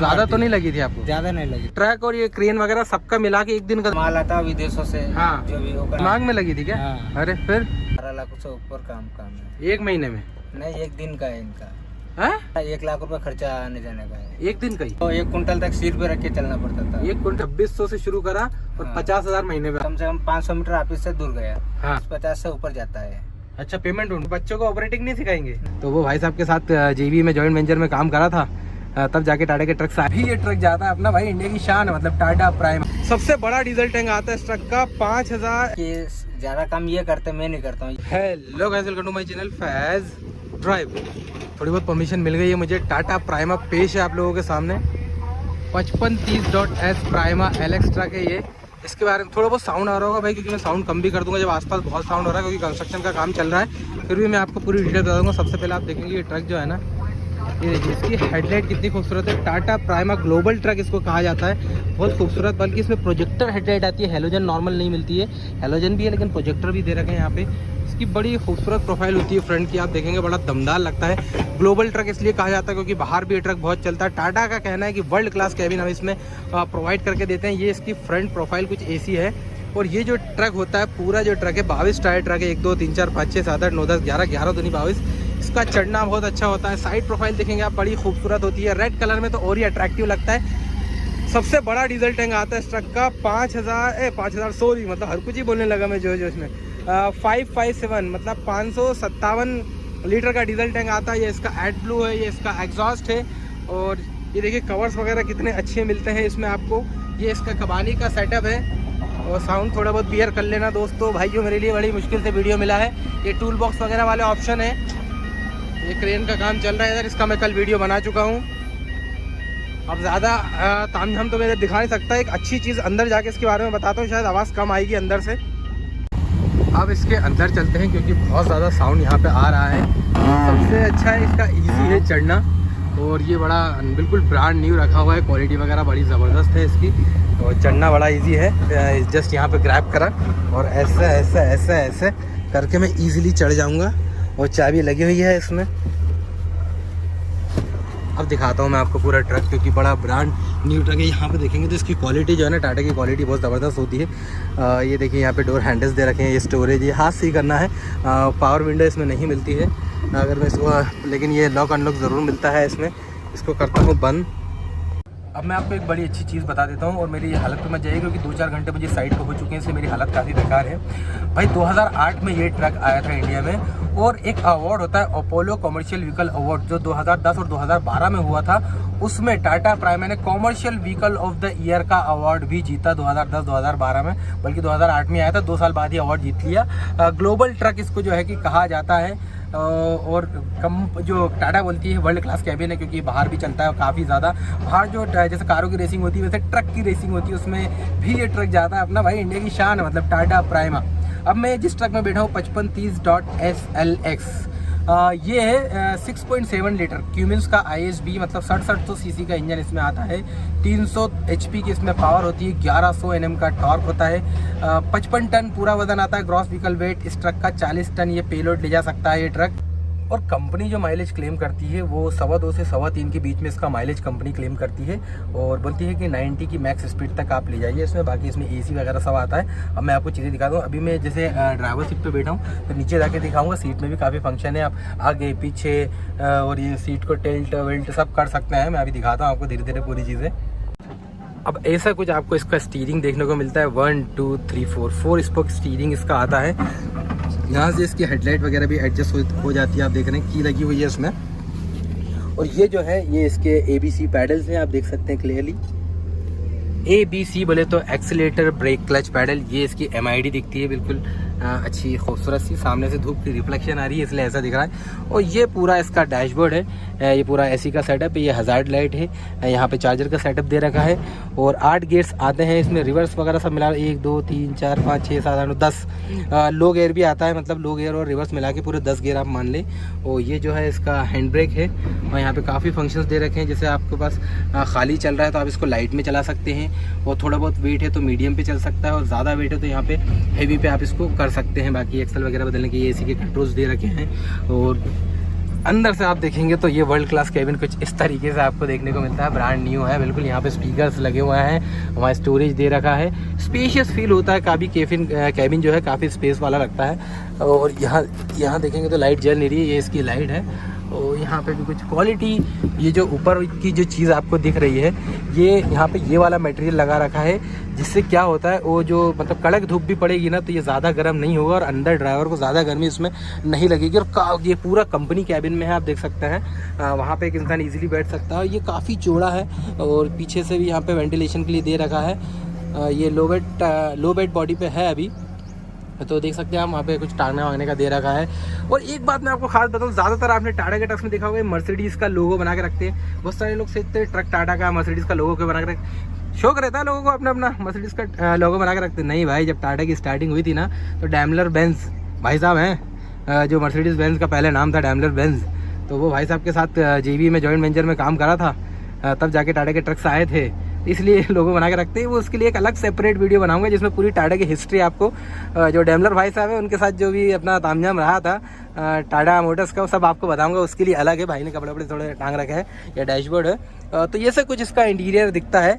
ज्यादा तो नहीं लगी थी आपको? ज्यादा नहीं लगी। ट्रक और ये क्रेन वगैरह सबका मिला के एक दिन का माल आता विदेशों से। हाँ, जो भी होगा। दिमाग में लगी थी क्या? हाँ। अरे फिर 12 लाख से ऊपर काम है। एक महीने में? नहीं, एक दिन का है इनका। है? 1 लाख रुपए खर्चा आने जाने का है एक दिन का ही? तो 1 कुंटल तक सिर पे रख के चलना पड़ता था। 1 कुंटल 2600 से शुरू करा और हाँ। 50,000 महीने में। कम से कम 500 मीटर ऑफिस से दूर गया। हाँ। 50 से ऊपर जाता है। अच्छा, पेमेंट उन बच्चों को ऑपरेटिंग नहीं सिखाएंगे? तो वो भाई साहब के साथ जेबी में जॉइंट वेंचर में काम करा था, तब जाके टाटा के ट्रक से अभी ये ट्रक जाता है अपना भाई इंडिया की शान है, मतलब टाटा प्राइम। सबसे बड़ा डीजल टैंक आता है इस ट्रक का 5000। ज्यादा काम ये करते, मैं नहीं करता हूँ। Hello guys, welcome to my channel Faiz drive. थोड़ी बहुत परमिशन मिल गई है मुझे। टाटा प्राइमा पेश है आप लोगों के सामने। 5530.S प्राइमा LX ट्रक है ये। इसके बारे में थोड़ा बहुत साउंड आ रहा होगा भाई, क्योंकि मैं साउंड कम भी कर दूंगा जब आसपास बहुत साउंड हो रहा है, क्योंकि कंस्ट्रक्शन का काम चल रहा है। फिर भी मैं आपको पूरी डिटेल बता दूंगा। सबसे पहले आप देखेंगे ये ट्रक जो है ना, ये देखिए इसकी हेडलाइट कितनी खूबसूरत है। टाटा प्राइमा ग्लोबल ट्रक इसको कहा जाता है, बहुत खूबसूरत। बल्कि इसमें प्रोजेक्टर हेडलाइट आती है, हेलोजन नॉर्मल नहीं मिलती है। हेलोजन भी है लेकिन प्रोजेक्टर भी दे रखे हैं यहाँ पे। इसकी बड़ी खूबसूरत प्रोफाइल होती है फ्रंट की, आप देखेंगे बड़ा दमदार लगता है। ग्लोबल ट्रक इसलिए कहा जाता है क्योंकि बाहर भी ये ट्रक बहुत चलता है। टाटा का कहना है कि वर्ल्ड क्लास कैबिन हम इसमें प्रोवाइड करके देते हैं। ये इसकी फ्रंट प्रोफाइल कुछ ऐसी है। और ये जो ट्रक होता है, पूरा जो ट्रक है 22 टायर ट्रक है। 1 2 3 4 5 6 7 8 9 10 11 तो नहीं 22। इसका चढ़ना बहुत अच्छा होता है। साइड प्रोफाइल देखेंगे आप, बड़ी खूबसूरत होती है। रेड कलर में तो और ही अट्रैक्टिव लगता है। सबसे बड़ा डीजल टैंक आता है इस ट्रक का 5000 सॉरी, मतलब हर कुछ ही बोलने लगा मैं जो इसमें 557 मतलब 557 लीटर का डीजल टैंक आता है। ये इसका एड ब्लू है, ये इसका एग्जॉस्ट है। और ये देखिए कवर्स वगैरह कितने अच्छे मिलते हैं इसमें आपको। ये इसका कबानी का सेटअप है। और साउंड थोड़ा बहुत बियर कर लेना दोस्तों भाइयों, मेरे लिए बड़ी मुश्किल से वीडियो मिला है। ये टूल बॉक्स वगैरह वाले ऑप्शन है। ये क्रेन का काम चल रहा है इधर, इसका मैं कल वीडियो बना चुका हूँ। अब ज़्यादा तामझाम तो मेरे दिखा नहीं सकता। एक अच्छी चीज़ अंदर जाके इसके बारे में बताता हूँ, शायद आवाज़ कम आएगी अंदर से। अब इसके अंदर चलते हैं क्योंकि बहुत ज़्यादा साउंड यहाँ पे आ रहा है। सबसे अच्छा है इसका इजी है चढ़ना। और ये बड़ा बिल्कुल ब्रांड न्यू रखा हुआ है, क्वालिटी वगैरह बड़ी ज़बरदस्त है इसकी। और चढ़ना बड़ा इजी है। जस्ट यहाँ पे ग्रैब करा और ऐसे ऐसे ऐसे ऐसे करके मैं ईजिली चढ़ जाऊँगा। और चाबी लगी हुई है इसमें। अब दिखाता हूँ मैं आपको पूरा ट्रक, क्योंकि बड़ा ब्रांड न्यू ट्रक है। यहाँ पे देखेंगे तो इसकी क्वालिटी जो है ना, टाटा की क्वालिटी बहुत ज़बरदस्त होती है। ये देखिए यहाँ पे डोर हैंडल्स दे रखे हैं। ये स्टोरेज, ये हाथ से ही करना है। पावर विंडो इसमें नहीं मिलती है अगर मैं इसको, लेकिन ये लॉक अनलॉक ज़रूर मिलता है इसमें। इसको करता हूँ बंद। अब मैं आपको एक बड़ी अच्छी चीज़ बता देता हूँ, और मेरी हालत पे मत जाइए क्योंकि 2-4 घंटे मुझे साइड पे हो चुके हैं, इसलिए मेरी हालत काफ़ी बेकार है भाई। 2008 में ये ट्रक आया था इंडिया में। और एक अवार्ड होता है अपोलो कॉमर्शियल व्हीकल अवार्ड, जो 2010 और 2012 में हुआ था। उसमें टाटा प्राइमा ने commercial vehicle of the year का अवार्ड भी जीता 2010-2012 में। बल्कि 2008 में आया था, 2 साल बाद ही अवार्ड जीत लिया। ग्लोबल ट्रक इसको जो है कि कहा जाता है। और जो टाटा बोलती है वर्ल्ड क्लास कैबिन है, क्योंकि बाहर भी चलता है काफ़ी ज़्यादा। बाहर जो जैसे कारों की रेसिंग होती है वैसे ट्रक की रेसिंग होती है, उसमें भी ये ट्रक जाता है अपना भाई इंडिया की शान है, मतलब टाटा प्राइमा। अब मैं जिस ट्रक में बैठा हूँ 5530.S LX, ये है 6.7 लीटर क्यूमिंस का ISB, मतलब 6700 सीसी का इंजन इसमें आता है। 300 HP की इसमें पावर होती है। 1100 Nm का टॉर्क होता है। 55 टन पूरा वजन आता है ग्रॉस व्हीकल वेट इस ट्रक का। 40 टन ये पेलोड ले जा सकता है ये ट्रक। और कंपनी जो माइलेज क्लेम करती है वो 2.25 से 3.25 के बीच में इसका माइलेज कंपनी क्लेम करती है। और बोलती है कि 90 की मैक्स स्पीड तक आप ले जाइए इसमें। बाकी इसमें AC वगैरह सब आता है। अब मैं आपको चीज़ें दिखा दूँ। अभी मैं जैसे ड्राइवर सीट पे बैठा हूँ तो नीचे जाके दिखाऊंगा। सीट में भी काफ़ी फंक्शन है, आप आगे पीछे और ये सीट को टिल्ट वेल्ट सब कर सकते हैं। मैं अभी दिखाता हूँ आपको धीरे धीरे पूरी चीज़ें। अब ऐसा कुछ आपको इसका स्टीयरिंग देखने को मिलता है। 1 2 3 4 स्पोक स्टीयरिंग इसका आता है। यहाँ से इसकी हेडलाइट वगैरह भी एडजस्ट हो जाती है। आप देख रहे हैं की लगी हुई है इसमें। और ये जो है ये इसके ABC पैडल्स हैं, आप देख सकते हैं क्लियरली। ABC बोले तो एक्सीलेटर, ब्रेक, क्लच, पैडल। ये इसकी MID दिखती है बिल्कुल अच्छी खूबसूरत सी। सामने से धूप की रिफ्लेक्शन आ रही है इसलिए ऐसा दिख रहा है। और ये पूरा इसका डैशबोर्ड है। ये पूरा AC का सेटअप है। ये हज़ार्ड लाइट है। यहाँ पे चार्जर का सेटअप दे रखा है। और 8 गियर्स आते हैं इसमें, रिवर्स वगैरह सब मिला 1 2 3 4 5 6 7 8 9 10 लो गियर भी आता है, मतलब लो गियर और रिवर्स मिला के पूरे 10 गियर आप मान लें। और ये जो है इसका हैंड ब्रेक है। और यहाँ पे काफ़ी फंक्शंस दे रखे हैं। जैसे आपके पास खाली चल रहा है तो आप इसको लाइट में चला सकते हैं। और थोड़ा बहुत वेट है तो मीडियम पे चल सकता है। और ज़्यादा वेट है तो यहाँ पे हेवी पे आप इसको कर सकते हैं। बाकी एक्सल वगैरह बदलने के AC के कंट्रोल्स दे रखे हैं। और अंदर से आप देखेंगे तो ये वर्ल्ड क्लास केबिन कुछ इस तरीके से आपको देखने को मिलता है। ब्रांड न्यू है बिल्कुल। यहाँ पे स्पीकर्स लगे हुए हैं, हमारा स्टोरेज दे रखा है, स्पेशियस फील होता है। काफ़ी केबिन जो है काफ़ी स्पेस वाला लगता है। और यहाँ देखेंगे तो लाइट जल नहीं रही है, ये इसकी लाइट है। और यहाँ पे भी कुछ क्वालिटी, ये जो ऊपर की जो चीज़ आपको दिख रही है, ये यहाँ पे ये वाला मटेरियल लगा रखा है, जिससे क्या होता है वो जो मतलब कड़क धूप भी पड़ेगी ना तो ये ज़्यादा गर्म नहीं होगा और अंदर ड्राइवर को ज़्यादा गर्मी इसमें नहीं लगेगी। और ये पूरा कंपनी कैबिन में है, आप देख सकते हैं। वहाँ पे एक इंसान इजीली बैठ सकता है। ये काफ़ी चौड़ा है और पीछे से भी यहाँ पे वेंटिलेशन के लिए दे रखा है। ये लो बेड बॉडी पे है अभी, तो देख सकते हैं हम वहाँ पे कुछ टांगने वांगने का दे रखा है। और एक बात मैं आपको खास बताऊँ, ज़्यादातर आपने टाटा के ट्रक्स में देखा होगा मर्सिडीज़ का लोगो बना के रखते हैं। बहुत सारे लोग सोचते हैं ट्रक टाटा का मर्सिडीज़ का लोगो क्यों बना के रखते, शौक रहता है लोगों को अपना मर्सिडीज़ का लोगो बना के रखते हैं। नहीं भाई, जब टाटा की स्टार्टिंग हुई थी ना तो डैमलर बेंज भाई साहब हैं, जो मर्सिडीज़ बेंज का पहले नाम था डैमलर बेंज, तो वो भाई साहब के साथ JV में जॉइंट वेंचर में काम करा था, तब जाके टाटा के ट्रक्स आए थे, इसलिए लोगो बना के रखते हैं। वो उसके लिए एक अलग सेपरेट वीडियो बनाऊंगा जिसमें पूरी टाटा की हिस्ट्री आपको, जो डैमलर भाई साहब है उनके साथ जो भी अपना तामझाम रहा था टाटा मोटर्स का, वो सब आपको बताऊंगा। उसके लिए अलग है, भाई ने कपड़े थोड़े टांग रखे हैं, या डैशबोर्ड है। तो ये सब कुछ इसका इंटीरियर दिखता है।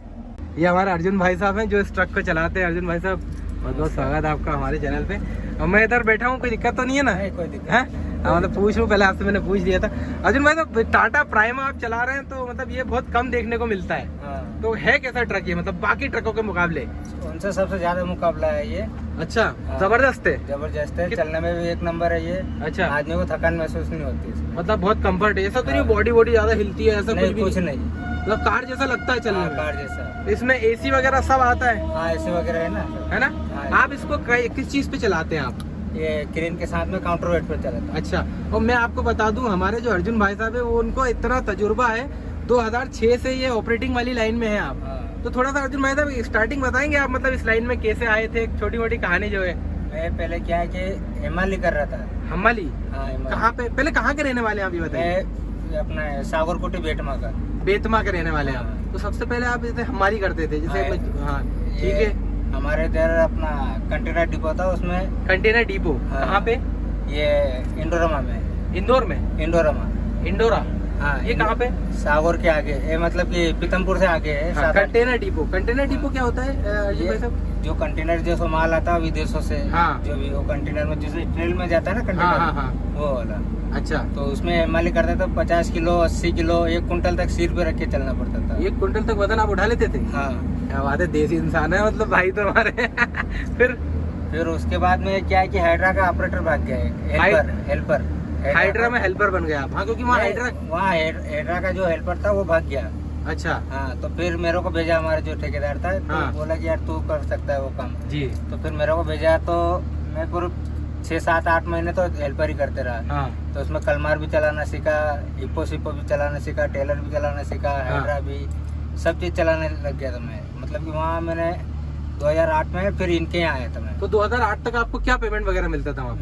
ये हमारे अर्जुन भाई साहब हैं जो इस ट्रक को चलाते हैं। अर्जुन भाई साहब बहुत बहुत स्वागत है आपका हमारे चैनल पे। और मैं इधर बैठा हूँ, कोई दिक्कत तो नहीं है ना? कोई दिक्कत है, मतलब पूछ लूँ पहले आपसे, मैंने पूछ लिया था। अर्जुन भाई साहब, टाटा प्राइमा आप चला रहे हैं तो मतलब ये बहुत कम देखने को मिलता है। हाँ। तो है कैसा ट्रक ये, मतलब बाकी ट्रकों के मुकाबले? उनसे सबसे ज्यादा मुकाबला है ये। अच्छा, हाँ। जबरदस्त है। जबरदस्त है, चलने में भी एक नंबर है ये। अच्छा, आदमी को थकान महसूस नहीं होती इसमें। मतलब बहुत कंफर्ट है, ऐसा तो नहीं बॉडी ज्यादा हिलती है, ऐसा नहीं, कुछ कुछ भी नहीं, मतलब कार जैसा लगता है चलने में। कार जैसा। इसमें AC वगैरह सब आता है? हाँ, ऐसे वगैरह है ना। है ना? हाँ। आप इसको किस चीज पे चलाते हैं आप? ये क्रेन के साथ में काउंटर वेट पर चलाता है। अच्छा, और मैं आपको बता दूं, हमारे जो अर्जुन भाई साहब है वो उनको इतना तजुर्बा है, 2006 से ये ऑपरेटिंग वाली लाइन में है आप। हाँ। तो थोड़ा सा अर्जुन भाई साहब स्टार्टिंग बताएंगे आप, मतलब इस लाइन में कैसे आए थे, छोटी मोटी कहानी जो है। मैं पहले क्या है कि हिमालय कर रहा था। हमाली? हाँ, हिमालय। कहाँ पे, पहले कहाँ के रहने वाले हैं आप ये बताइए? मैं अपना सागरकोटी बेटमा का। बेतमा के रहने वाले हैं आप। तो सबसे पहले आप जैसे हमारी करते थे जैसे? हाँ, ठीक है। हमारे इधर अपना कंटेनर डिपो था, उसमें। Container depot? हाँ। कहाँ पे? ये इंडोरमा में। इंदौर में? इंडोरा? हाँ। ये कहाँ पे? सागौर के आगे, ये मतलब कि पीतमपुर से आगे है। हाँ, कंटेनर डिपो क्या होता है अर्जुन भाई साहब? जो कंटेनर जैसे माल आता है विदेशों से। हाँ। जो भी वो कंटेनर में जैसे ट्रेल में जाता है ना कंटेनर। हाँ, हाँ, हाँ। वो वाला। अच्छा, तो उसमें हिमालय करते थे 50 किलो 80 किलो 1 कुंटल तक सिर पे रख के चलना पड़ता था। 1 क्विंटल तक वजन आप उठा लेते थे? हाँ। क्या बात है, देसी इंसान है मतलब भाई तो हमारे। फिर उसके बाद में क्या है कि हाइड्रा का ऑपरेटर भाग गया है। हेल्पर हाइड्रा में हेल्पर बन गया आप? हाँ, क्योंकि वहाँ हाइड्रा का जो हेल्पर था वो भाग गया। अच्छा। हाँ, तो फिर मेरे को भेजा हमारे जो ठेकेदार था, तो हाँ। बोला कि यार तू कर सकता है वो काम जी। तो फिर मेरे को भेजा, तो मैं पूरे 6, 7, 8 महीने तो हेल्पर ही करते रहा। हाँ। तो उसमें कलमार भी चलाना सीखा, हिप्पो सिप्पो भी चलाना सीखा, टेलर भी चलाना सीखा, हाइड्रा भी, सब चीज चलाने लग गया था मैं। मतलब कि वहाँ मैंने 2008 में फिर इनके यहाँ आया था मैं। तो 2008 तक आपको क्या पेमेंट वगैरह मिलता था वहाँ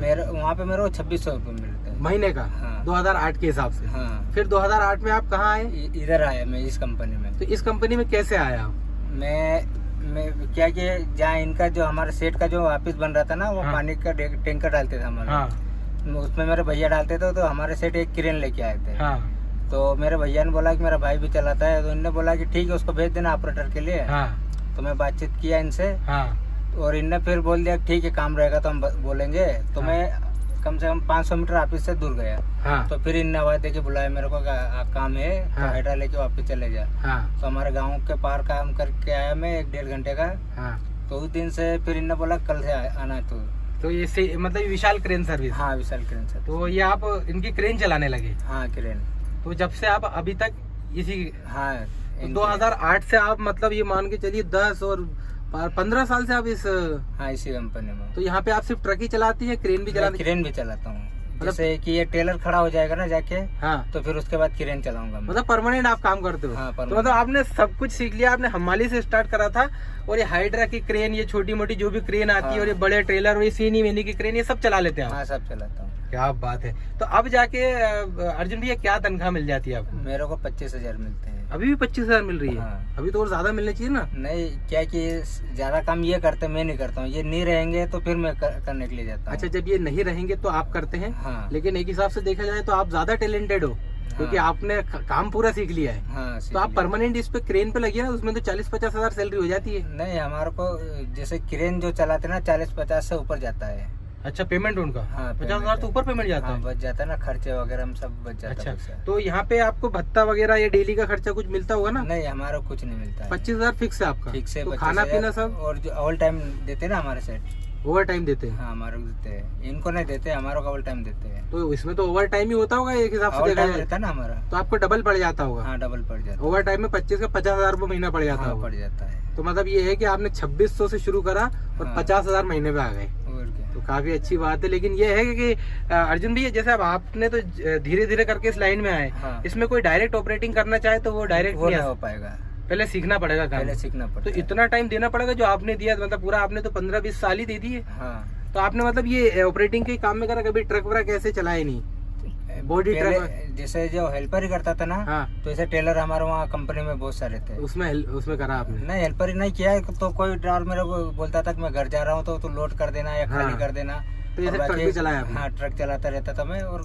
पे मेरे को 2600 रुपये मिलते हैं महीने का? हाँ। 2008 के हिसाब से? हाँ। फिर 2008 में आप कहाँ आए? इधर आया मैं, इस कंपनी में। तो इस कंपनी में कैसे आए आप? मैं क्या कि जहाँ इनका जो हमारे सेट का जो ऑफिस बन रहा था ना, वो हाँ। पानी का टैंकर डालते थे हमारे। हाँ। उसमें मेरे भैया डालते थे, तो हमारे सेट एक क्रेन लेके आए थे। हाँ। तो मेरे भैया ने बोला कि मेरा भाई भी चलाता है, तो इनने बोला कि ठीक है उसको भेज देना ऑपरेटर के लिए। हाँ। तो मैं बातचीत किया इनसे। हाँ। और इनने फिर बोल दिया ठीक है काम रहेगा तो हम बोलेंगे। तो हाँ। मैं कम से कम 500 मीटर ऑफिस से दूर गया। हाँ। तो फिर इनने आवाज दे के बुलाया मेरे को, काम है तो हाँ। हाइड्रा लेके वापस चले जा। हाँ। तो हमारे गाँव के पार काम करके आया मैं 1-1.5 घंटे का। हाँ। तो उस दिन से फिर इनने बोला कल से आना तो ये मतलब विशाल क्रेन सर्विस? हाँ, विशाल क्रेन सर्विस। तो ये आप इनकी क्रेन चलाने लगे? हाँ, क्रेन। तो जब से आप अभी तक इसी? हाँ। तो 2008 से आप मतलब ये मान के चलिए 10 और 15 साल से आप इस? हाँ, इसी कंपनी में। तो यहाँ पे आप सिर्फ ट्रक ही चलाती है, क्रेन भी चलाती? क्रेन भी चलाता हूँ। जैसे कि ये टेलर खड़ा हो जाएगा ना जाके, हाँ, तो फिर उसके बाद क्रेन चलाऊंगा। मतलब परमानेंट आप काम करते हो? हाँ, तो मतलब आपने सब कुछ सीख लिया, आपने हमाली से स्टार्ट करा था, और ये हाइड्रा की क्रेन, ये छोटी मोटी जो भी क्रेन आती है, और ये बड़े ट्रेलर और ये सीनी वेनी की क्रेन, ये सब चला लेते हैं आप? हाँ, सब चलाता हूँ। क्या बात है। तो अब जाके अर्जुन भैया क्या तनख्वाह मिल जाती है आपको? मेरे को 25,000 मिलते हैं। अभी भी 25,000 मिल रही है? हाँ। अभी तो और ज्यादा मिलने चाहिए ना? नहीं, क्या कि ज्यादा काम ये करते मैं नहीं करता हूँ, ये नहीं रहेंगे तो फिर मैं करने के लिए जाता हूँ। अच्छा, जब ये नहीं रहेंगे तो आप करते हैं? हाँ। लेकिन एक हिसाब से देखा जाए तो आप ज्यादा टैलेंटेड हो, क्योंकि आपने काम पूरा सीख लिया है। हाँ, तो आप परमानेंट इस पे क्रेन पे लगिए ना, उसमें तो 40-50 हजार सैलरी हो जाती है। नहीं, हमारे को जैसे क्रेन जो चलाते ना 40-50 से ऊपर जाता है। अच्छा, पेमेंट उनका? हाँ, 50 हजार तो ऊपर पेमेंट जाता है। बच जाता है ना, खर्चे वगैरह हम सब बच जाता है। अच्छा, तो यहाँ पे आपको भत्ता वगैरह या डेली का खर्चा कुछ मिलता होगा ना? नहीं, हमारा कुछ नहीं मिलता है। 25 हजार फिक्स है आपका? फिक्स है, तो खाना पीना सब? और जो ऑल टाइम देते हैं ना हमारे सेट, ओवर टाइम देते हैं? हाँ, हमारे को देते हैं, इनको नहीं देते, हमारे को ऑल टाइम देते हैं। तो इसमें तो ओवर टाइम ही होता होगा एक हिसाब से देखा जाए रहता है ना हमारा, तो आपको डबल पड़ जाता होगा। हाँ, डबल पड़ जाता है। ओवर टाइम में 25 का 50 हजार रुपये महीना पड़ जाता होगा। पड़ जाता है। तो मतलब ये है कि आपने 2600 से शुरू करा और हाँ। 50 हजार महीने पे आ गए, और क्या। तो काफी अच्छी बात है। लेकिन ये है कि अर्जुन भैया, जैसे अब आपने तो धीरे धीरे करके इस लाइन में आए, हाँ। इसमें कोई डायरेक्ट ऑपरेटिंग करना चाहे तो वो डायरेक्ट नहीं हो पाएगा, पहले सीखना पड़ेगा काम। पहले सीखना तो पड़ेगा। इतना टाइम देना पड़ेगा जो आपने दिया, मतलब पूरा आपने तो 15-20 साल ही दे दिए। हाँ। तो आपने मतलब ये ऑपरेटिंग के काम में करा, कभी ट्रक वरक ऐसे चलाए नहीं? बॉडी ट्रक जैसे जो हेल्पर ही करता था ना, हाँ। तो ऐसे टेलर हमारे वहाँ कंपनी में बहुत सारे थे। उसमें करा आपने? नहीं, हेल्पर ही नहीं किया, तो कोई ड्राइवर मेरे को बोलता था कि मैं घर जा रहा हूँ तो तू लोड कर देना या खाली कर देना। तो ऐसे ट्रक भी चलाया आपने? हाँ, ट्रक चलाता रहता था मैं, और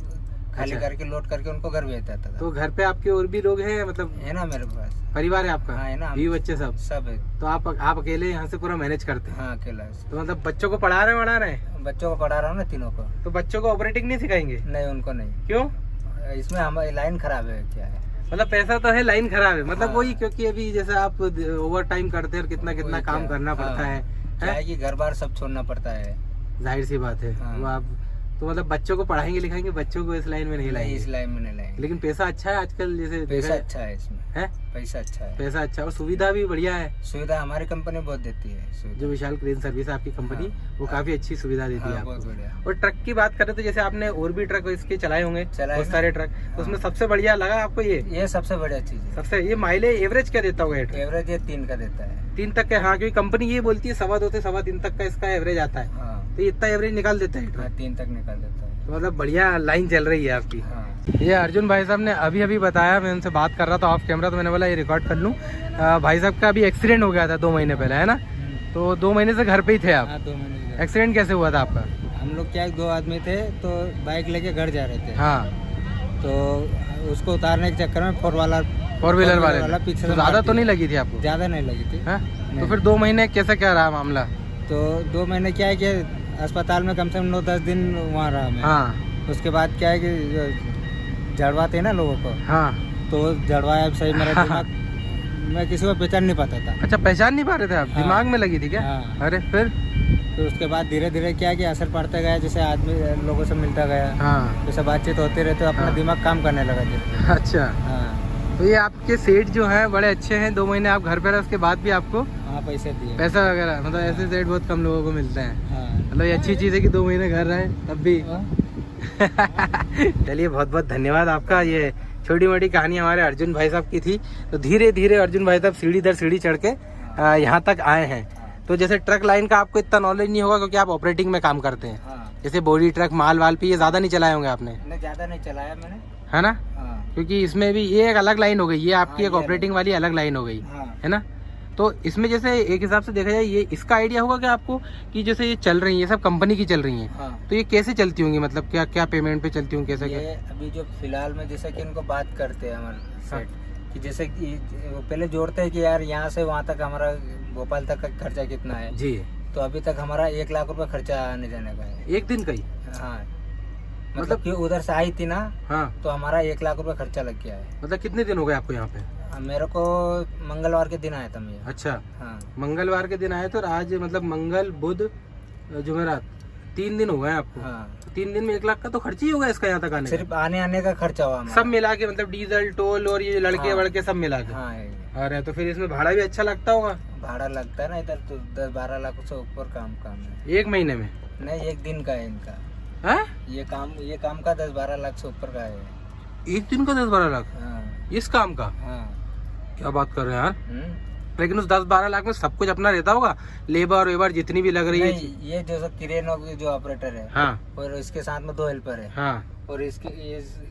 खाली करके लोड करके उनको घर भेज देता था। तो घर पे आपके और भी लोग हैं, मतलब है ना मेरे पास परिवार है आपका? हाँ, है ना, बीवी बच्चे सब है। तो आप अकेले यहाँ से पूरा मैनेज करते हैं? हाँ, अकेला। तो मतलब बच्चों को पढ़ा रहे हैं? बच्चों को पढ़ा रहा हूँ ना, तीनों को। तो बच्चों को ऑपरेटिंग नहीं सिखाएंगे? नहीं, उनको नहीं। क्यों? इसमें हमारी लाइन खराब है, क्या है, मतलब पैसा तो है, लाइन खराब है, मतलब हाँ। वही, क्योंकि अभी जैसे आप ओवर टाइम करते हैं और कितना काम करना पड़ता है, क्या है कि घर बार सब छोड़ना पड़ता है। जाहिर सी बात है। हाँ। वो आप तो मतलब बच्चों को पढ़ाएंगे लिखाएंगे, बच्चों को इस लाइन में नहीं लाएंगे? इस लाइन में नहीं लाएंगे। लेकिन पैसा अच्छा है आजकल, जैसे पैसा अच्छा है इसमें, है पैसा अच्छा है। पैसा अच्छा और सुविधा भी बढ़िया है। सुविधा हमारी कंपनी बहुत देती है, सुविधा। जो विशाल क्रेन सर्विस है आपकी कंपनी, हाँ। वो काफी अच्छी सुविधा देती है हाँ, बहुत आपको। बढ़िया। और ट्रक की बात करें तो जैसे आपने और भी ट्रक इसके चलाए होंगे, बहुत सारे ट्रक, तो उसमें हाँ। सबसे बढ़िया लगा आपको ये सबसे बढ़िया चीज है। सबसे ये माइलेज एवरेज क्या देता होगा? एवरेज ये 3 का देता है। 3 तक का? हाँ, क्योंकि कंपनी ये बोलती है 2.25 से 3.25 तक का इसका एवरेज आता है। हाँ, तो ये इतना एवरेज निकाल देता है ट्रक? 3 तक निकाल देता है। तो मतलब बढ़िया लाइन चल रही है आपकी। हाँ। ये अर्जुन भाई साहब ने अभी बताया, मैं उनसे बात कर रहा था ऑफ कैमरा, तो मैंने बोला ये रिकॉर्ड कर लूँ। भाई साहब का अभी एक्सीडेंट हो गया था 2 महीने पहले, है ना? तो 2 महीने से घर पे ही थे आप? हाँ, 2 महीने। एक्सीडेंट कैसे हुआ था आपका? हम लोग क्या 2 आदमी थे, तो बाइक लेके घर जा रहे थे। हाँ। तो उसको उतारने के चक्कर में फोर व्हीलर वाला पीछे तो ज्यादा तो नहीं लगी थी आपको? ज्यादा नहीं लगी थी। तो फिर 2 महीने कैसे क्या रहा मामला? तो 2 महीने क्या है कि अस्पताल में कम से कम 9-10 दिन वहाँ रहा मैं। हाँ। उसके बाद क्या है कि झड़वाते हैं ना लोगों को, हाँ। तो झड़वाया सही, मेरा दिमाग मैं किसी को पहचान नहीं पाता था। अच्छा, पहचान नहीं पा रहे थे आप? हाँ। दिमाग में लगी थी क्या? हाँ। अरे फिर? तो उसके बाद धीरे धीरे क्या है कि असर पड़ता गया, जैसे आदमी लोगों से मिलता गया, हाँ। जैसे बातचीत होते रहे तो अपना हाँ। दिमाग काम करने लगा धीरे। अच्छा। हाँ। तो ये आपके सेठ जो हैं बड़े अच्छे हैं, 2 महीने आप घर पे रहे, उसके बाद भी आपको हाँ, पैसे दिए। पैसा वगैरह, मतलब ऐसे सेठ बहुत कम लोगों को मिलते हैं। हाँ। मतलब ये अच्छी चीज़ है कि 2 महीने घर रहे तब भी। चलिए, बहुत बहुत धन्यवाद आपका। ये छोटी मोटी कहानी हमारे अर्जुन भाई साहब की थी। तो धीरे धीरे अर्जुन भाई साहब सीढ़ी दर सीढ़ी चढ़ के यहाँ तक आए हैं। तो जैसे ट्रक लाइन का आपको इतना नॉलेज नहीं होगा, क्योंकि आप ऑपरेटिंग में काम करते हैं। हाँ। जैसे बॉडी ट्रक, माल वाल पे ये ज्यादा नहीं चलाए होंगे आपने? नहीं, ज्यादा नहीं चलाया मैंने। है ना? हाँ। क्योंकि इसमें भी ये एक अलग लाइन हो गई, ये आपकी हाँ, एक ये ऑपरेटिंग वाली अलग लाइन हो गई, हाँ। है ना? तो इसमें जैसे एक हिसाब से देखा जाए, ये इसका आइडिया होगा कि आपको कि जैसे ये चल रही है, ये सब कंपनी की चल रही है, हाँ। तो ये कैसे चलती होंगी, मतलब क्या क्या पेमेंट पे चलती होंगी, कैसे? ये अभी जो फिलहाल में जैसे कि इनको बात करते हैं हमारे सेठ, कि जैसे कि वो पहले जोड़ते हैं कि यार यहाँ से वहाँ तक हमारा भोपाल तक का खर्चा कितना है जी। तो अभी तक हमारा 1 लाख रुपए खर्चा आने जाने का है। एक दिन का ही? हाँ, मतलब कि उधर से आई थी ना, हाँ। तो हमारा 1 लाख रुपए खर्चा लग गया है। मतलब कितने दिन हो गए आपको यहाँ पे? मेरे को मंगलवार के दिन आया था मैं। अच्छा। हाँ। मंगलवार के दिन आए तो आज मतलब मंगल बुध जुमेरात 3 दिन हो गए आपको। हाँ। 3 दिन में 1 लाख का तो खर्च ही होगा इसका यहाँ तक आने सिर्फ आने का खर्चा हुआ हमारा। सब मिला के, मतलब डीजल टोल और ये लड़के हाँ। वड़के सब मिला के? हाँ। अरे तो फिर इसमें भाड़ा भी अच्छा लगता होगा? भाड़ा लगता है ना इधर, तो 10-12 लाख से ऊपर काम है। 1 महीने में? नहीं, 1 दिन का है इनका। है? ये काम का 10-12 लाख से ऊपर का है। 1 दिन का 10-12 लाख? हाँ। इस काम का? हाँ। क्या बात कर रहे हैं यार। लेकिन उस 10-12 लाख में सब कुछ अपना रहता होगा, लेबर वेबर जितनी भी लग रही है? ये जो क्रेन जो ऑपरेटर है, हाँ। और इसके साथ में 2 हेल्पर है। हाँ। और इस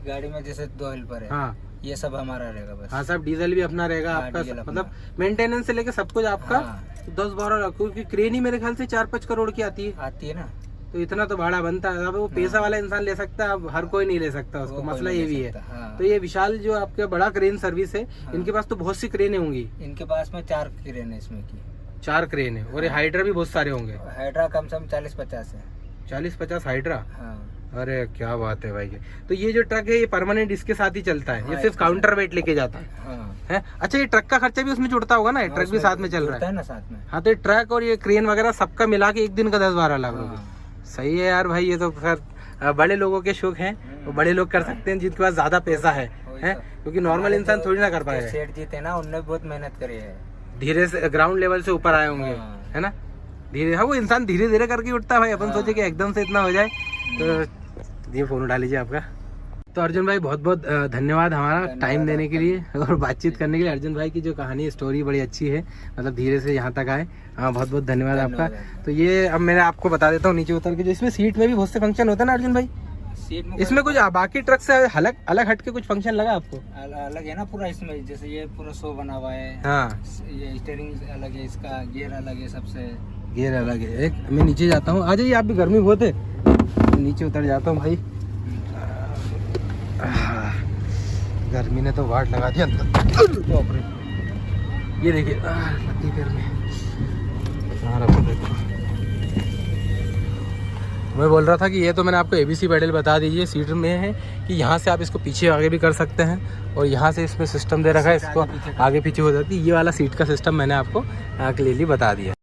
गाड़ी में जैसे 2 हेल्पर है। हाँ। ये सब हमारा रहेगा बस। हाँ, सब डीजल भी अपना रहेगा। हाँ, आपका डीजल मतलब मेंटेनेंस से लेके सब कुछ आपका। हाँ। 10-12 लाख, क्योंकि क्रेन ही मेरे ख्याल से 4-5 करोड़ की आती है। आती है ना। तो इतना तो भाड़ा बनता है। अब वो पैसा वाला इंसान ले सकता है, अब हर कोई नहीं ले सकता उसको, मसला ये भी है। हाँ। तो ये विशाल जो आपका बड़ा क्रेन सर्विस है, इनके पास तो बहुत सी क्रेनें होंगी। इनके पास में 4 क्रेन है इसमें की, 4 क्रेन है। और ये हाइड्रा भी बहुत सारे होंगे। हाइड्रा कम से कम 40-50 है। 40-50 हाइड्रा। हाँ। अरे क्या बात है भाई। तो ये जो ट्रक है ये परमानेंट इसके साथ ही चलता है, ये सिर्फ काउंटर वेट लेके जाता है। हाँ। है? अच्छा, ये ट्रक का खर्चा भी उसमें जुड़ता होगा ना, ट्रक भी साथ में चल रहा है ना साथ में। हाँ, तो ये ट्रक और ये क्रेन वगैरह सबका मिला के एक दिन का 10-12 लाख रुपए। सही है यार भाई, ये तो खैर बड़े लोगों के शौक हैं, वो बड़े लोग कर सकते हैं जिनके पास ज्यादा पैसा है, क्योंकि नॉर्मल इंसान थोड़ी ना कर पाएगा। सेठ जी थे ना, उनने बहुत मेहनत करी है, धीरे से ग्राउंड लेवल से ऊपर आए होंगे, है ना, धीरे। हाँ, वो इंसान धीरे धीरे करके उठता है भाई। अपन सोचे कि एकदम से इतना हो जाए। तो ये फोन उठा लीजिए आपका। तो अर्जुन भाई बहुत बहुत धन्यवाद हमारा टाइम देने के लिए और बातचीत करने के लिए। अर्जुन भाई की जो कहानी स्टोरी बड़ी अच्छी है, मतलब धीरे से यहाँ तक आए। हाँ, बहुत बहुत धन्यवाद आपका। तो ये अब मैं आपको बता देता हूँ नीचे उतर के, जो इसमें सीट में भी बहुत से फंक्शन होता है ना अर्जुन भाई, सीट में इसमें कुछ बाकी ट्रक से अलग हट के कुछ फंक्शन लगा आपको? अलग है ना पूरा इसमें, जैसे ये पूरा शो बना हुआ है। हाँ, ये स्टीयरिंग अलग है, इसका गियर अलग है, सबसे गियर अलग है। एक मैं नीचे जाता हूँ, आ जाइए आप भी, गर्मी बहुत है, नीचे उतर जाता हूँ भाई। गर्मी ने तो वाट लगा दिया अंदर। ये देखिए लगती गर्मी। मैं बोल रहा था कि ये तो मैंने आपको ABC पैडल बता दीजिए, सीट में है कि यहाँ से आप इसको पीछे आगे भी कर सकते हैं, और यहाँ से इसमें सिस्टम दे रखा है, इसको आगे पीछे हो जाती है। ये वाला सीट का सिस्टम मैंने आपको क्लियरली बता दिया।